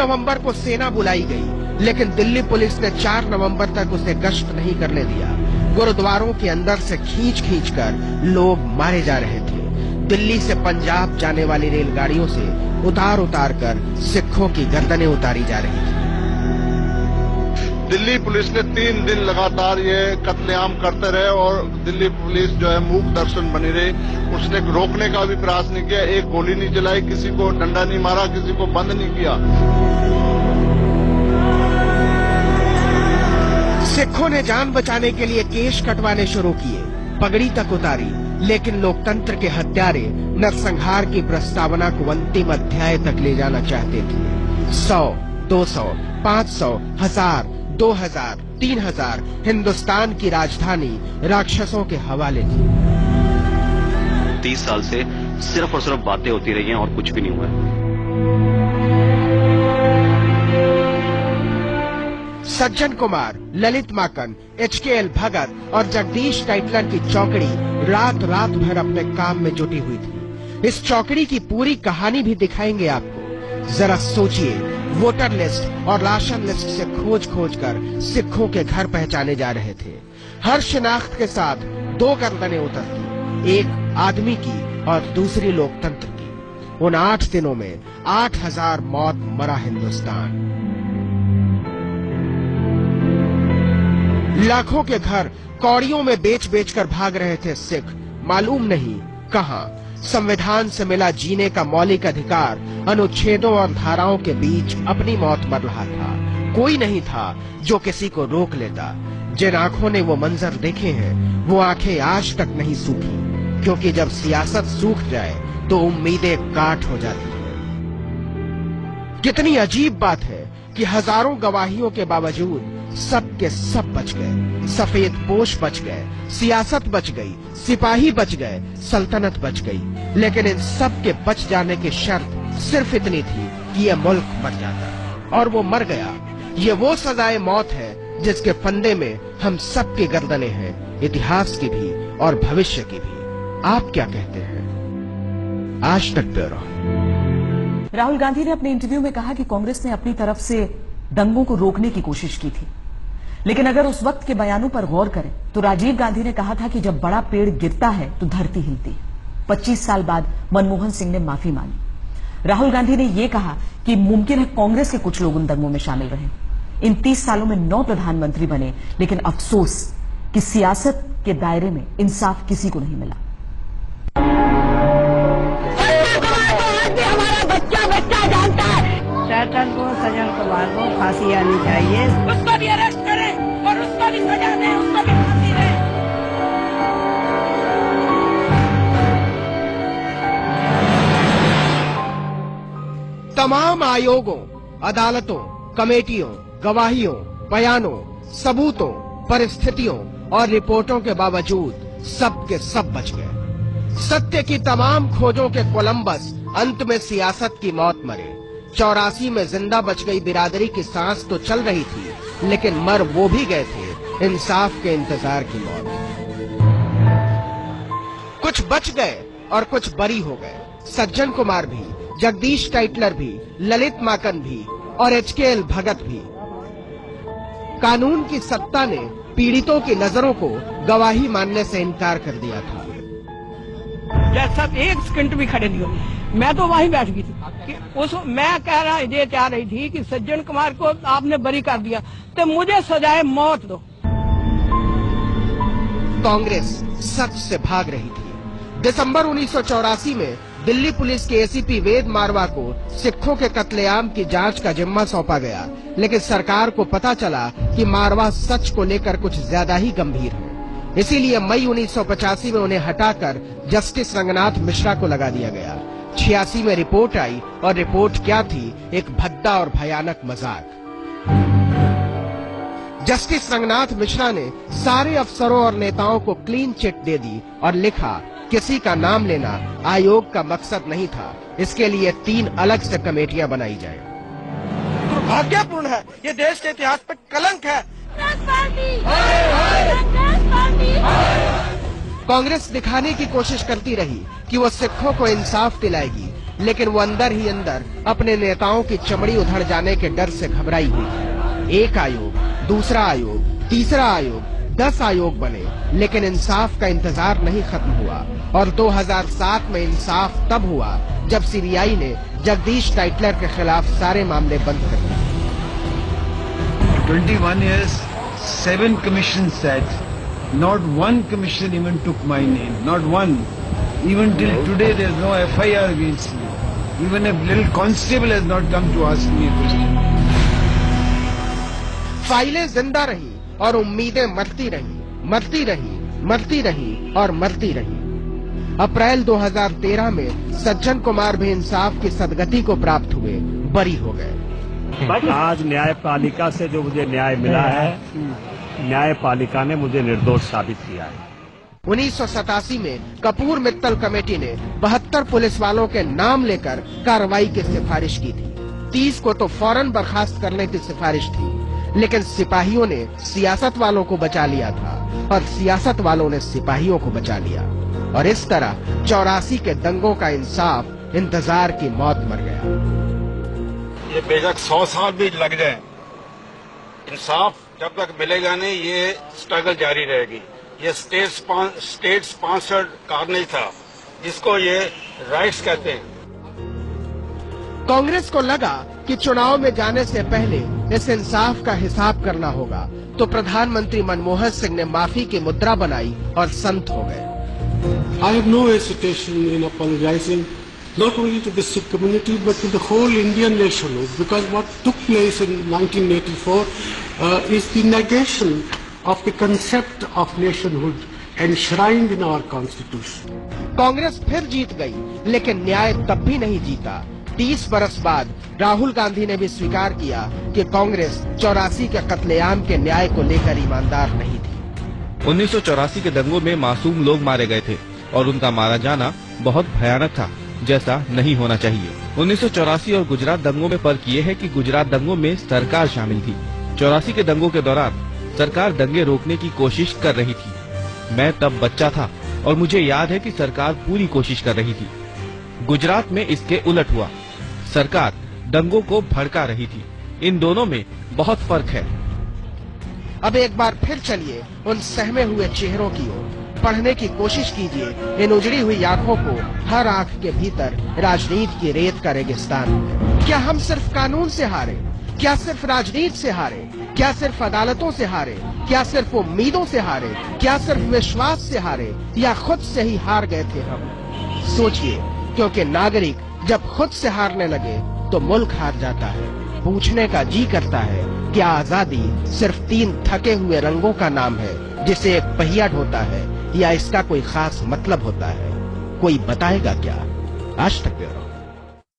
नवंबर को सेना बुलाई गई, लेकिन दिल्ली पुलिस ने 4 नवंबर तक उसे गश्त नहीं करने दिया। गुरुद्वारों के अंदर से खींच कर लोग मारे जा रहे थे। दिल्ली से पंजाब जाने वाली रेलगाड़ियों से उतार कर सिखों की गर्दनें उतारी जा रही थी। दिल्ली पुलिस ने 3 दिन लगातार ये कत्लेआम करते रहे और दिल्ली पुलिस जो है मूक दर्शन बनी रही। उसने रोकने का भी प्रयास नहीं किया, एक गोली नहीं चलाई, किसी को डंडा नहीं मारा, किसी को बंद नहीं किया। सिखों ने जान बचाने के लिए केश कटवाने शुरू किए, पगड़ी तक उतारी, लेकिन लोकतंत्र के हत्यारे नरसंहार की प्रस्तावना को अंतिम अध्याय तक ले जाना चाहते थे। 100, 200, 500, 1000, 2000, 3000 हिंदुस्तान की राजधानी राक्षसों के हवाले थी। 30 साल से सिर्फ और सिर्फ बातें होती रही हैं और कुछ भी नहीं हुआ है। सज्जन कुमार, ललित माकन, HKL भगत और जगदीश टाइटलर की चौकड़ी रात भर अपने काम में जुटी हुई थी। इस चौकड़ी की पूरी कहानी भी दिखाएंगे आपको। जरा सोचिए, वोटर लिस्ट और राशन लिस्ट से खोज कर सिखों के घर पहचाने जा रहे थे। हर शिनाख्त के साथ 2 गर्दनें उतरती, एक आदमी की और दूसरी लोकतंत्र की। उन 8 दिनों में 8000 मौत मरा हिंदुस्तान। लाखों के घर कौड़ियों में बेच कर भाग रहे थे सिख, मालूम नहीं कहां। संविधान से मिला जीने का मौलिक अधिकार अनुच्छेदों और धाराओं के बीच अपनी मौत मर रहा था। कोई नहीं था जो किसी को रोक लेता। जिन आंखों ने वो मंजर देखे हैं, वो आंखें आज तक नहीं सूखी, क्योंकि जब सियासत सूख जाए तो उम्मीदें काट हो जाती हैं। कितनी अजीब बात है कि हजारों गवाहियों के बावजूद सब के सब बच गए। सफेद पोश बच गए, सियासत बच गई, सिपाही बच गए, सल्तनत बच गई, लेकिन इन सब के बच जाने की शर्त सिर्फ इतनी थी कि यह मुल्क मर जाता, और वो मर गया। ये वो सजाए मौत है जिसके फंदे में हम सब की गर्दनें हैं, इतिहास की भी और भविष्य की भी। आप क्या कहते हैं? आज तक ब्यूरो। राहुल गांधी ने अपने इंटरव्यू में कहा कि कांग्रेस ने अपनी तरफ से दंगों को रोकने की कोशिश की थी, लेकिन अगर उस वक्त के बयानों पर गौर करें तो राजीव गांधी ने कहा था कि जब बड़ा पेड़ गिरता है तो धरती हिलती है। 25 साल बाद मनमोहन सिंह ने माफी मांगी। राहुल गांधी ने यह कहा कि मुमकिन है कांग्रेस के कुछ लोग उन दंगों में शामिल रहे। इन 30 सालों में 9 प्रधानमंत्री बने, लेकिन अफसोस कि सियासत के दायरे में इंसाफ किसी को नहीं मिला। हमारा बच्चा जानता है। सैटन को, सज्जन कुमार को फांसी आनी चाहिए। उसको भी अरेस्ट करें और उसको भी सजा दें, उसको भी फांसी दें। तमाम आयोगों, अदालतों, कमेटियों, गवाहियों, बयानों, सबूतों, परिस्थितियों और रिपोर्टों के बावजूद सब के सब बच गए। सत्य की तमाम खोजों के कोलंबस अंत में सियासत की मौत मरे। 84 में जिंदा बच गई बिरादरी की सांस तो चल रही थी, लेकिन मर वो भी गए थे इंसाफ के इंतजार की मौत। कुछ बच गए और कुछ बरी हो गए। सज्जन कुमार भी, जगदीश टाइटलर भी, ललित माकन भी और HKL भगत भी। कानून की सत्ता ने पीड़ितों की नजरों को गवाही मानने से इनकार कर दिया था। सब 1 सेकंड भी खड़े नहीं हुए। मैं तो वहीं बैठ गई थी कि मैं कह रहा ये चाह रही थी कि सज्जन कुमार को आपने बरी कर दिया तो मुझे सजाए मौत दो। कांग्रेस सच से भाग रही थी। दिसंबर 1984 में दिल्ली पुलिस के ACP वेद मारवा को सिखों के कत्लेआम की जांच का जिम्मा सौंपा गया, लेकिन सरकार को पता चला कि मारवा सच को लेकर कुछ ज्यादा ही गंभीर है। इसीलिए मई 1985 में उन्हें हटाकर जस्टिस रंगनाथ मिश्रा को लगा दिया गया। 86 में रिपोर्ट आई, और रिपोर्ट क्या थी? एक भद्दा और भयानक मजाक। जस्टिस रंगनाथ मिश्रा ने सारे अफसरों और नेताओं को क्लीन चिट दे दी और लिखा, किसी का नाम लेना आयोग का मकसद नहीं था, इसके लिए 3 अलग से कमेटियां बनाई जाए। दुर्भाग्यपूर्ण है, ये देश के इतिहास पर कलंक है। कांग्रेस दिखाने की कोशिश करती रही कि वो सिखों को इंसाफ दिलाएगी, लेकिन वो अंदर ही अंदर अपने नेताओं की चमड़ी उधड़ जाने के डर से घबराई हुई थी। एक आयोग, दूसरा आयोग, तीसरा आयोग, 10 आयोग बने, लेकिन इंसाफ का इंतजार नहीं खत्म हुआ। और 2007 में इंसाफ तब हुआ जब सीबीआई ने जगदीश टाइटलर के खिलाफ सारे मामले बंद कर दिए। 21 years, 7 commissions sat. Not one commission even took my name. Not one. Even till today, there is no FIR against me. Even a little constable has not come to ask me a question. फाइलें जिंदा रही और उम्मीदें मरती रही, मरती रही, मरती रही और मरती रही। अप्रैल 2013 में सज्जन कुमार भी इंसाफ की सदगति को प्राप्त हुए, बरी हो गए। आज न्यायपालिका से जो मुझे न्याय मिला है, न्यायपालिका ने मुझे निर्दोष साबित किया है। 1987 में कपूर मित्तल कमेटी ने 72 पुलिस वालों के नाम लेकर कार्रवाई की सिफारिश की थी। 30 को तो फौरन बर्खास्त करने की सिफारिश थी, लेकिन सिपाहियों ने सियासत वालों को बचा लिया था और सियासत वालों ने सिपाहियों को बचा लिया। और इस तरह 84 के दंगों का इंसाफ इंतजार की मौत मर गया। ये बेशक 100 साल भी लग जाए, इंसाफ जब तक मिलेगा नहीं, ये स्ट्रगल जारी रहेगी। ये स्टेट स्पॉन्सर्ड कार्नेज था, जिसको ये राइट्स कहते हैं। कांग्रेस को लगा कि चुनाव में जाने से पहले इस इंसाफ का हिसाब करना होगा, तो प्रधानमंत्री मनमोहन सिंह ने माफी की मुद्रा बनाई और संत हो गए। I have no hesitation in apologizing not only to the Sikh community but to the whole Indian nationhood, because what took place in 1984 is the negation of the concept of nationhood enshrined in our constitution. Congress फिर जीत गई, लेकिन न्याय तब भी नहीं जीता। 30 बरस बाद राहुल गांधी ने भी स्वीकार किया कि कांग्रेस 84 के कत्लेआम के न्याय को लेकर ईमानदार नहीं थी। 1984 के दंगों में मासूम लोग मारे गए थे और उनका मारा जाना बहुत भयानक था, जैसा नहीं होना चाहिए। 1984 और गुजरात दंगों में फर्क ये है कि गुजरात दंगों में सरकार शामिल थी। 84 के दंगों के दौरान सरकार दंगे रोकने की कोशिश कर रही थी। मैं तब बच्चा था और मुझे याद है कि सरकार पूरी कोशिश कर रही थी। गुजरात में इसके उलट हुआ, सरकार दंगों को भड़का रही थी। इन दोनों में बहुत फर्क है। अब एक बार फिर चलिए उन सहमे हुए चेहरों की ओर, पढ़ने की कोशिश कीजिए इन उजड़ी हुई आंखों को। हर आंख के भीतर राजनीति की रेत का रेगिस्तान है। क्या हम सिर्फ कानून से हारे? क्या सिर्फ राजनीति से हारे? क्या सिर्फ अदालतों से हारे? क्या सिर्फ उम्मीदों से हारे? क्या सिर्फ विश्वास से हारे? या खुद से ही हार गए थे हम? सोचिए, क्योंकि नागरिक जब खुद से हारने लगे तो मुल्क हार जाता है। पूछने का जी करता है, क्या आजादी सिर्फ 3 थके हुए रंगों का नाम है जिसे एक पहिया ढोता है, या इसका कोई खास मतलब होता है? कोई बताएगा क्या? आज तक ब्यूरो।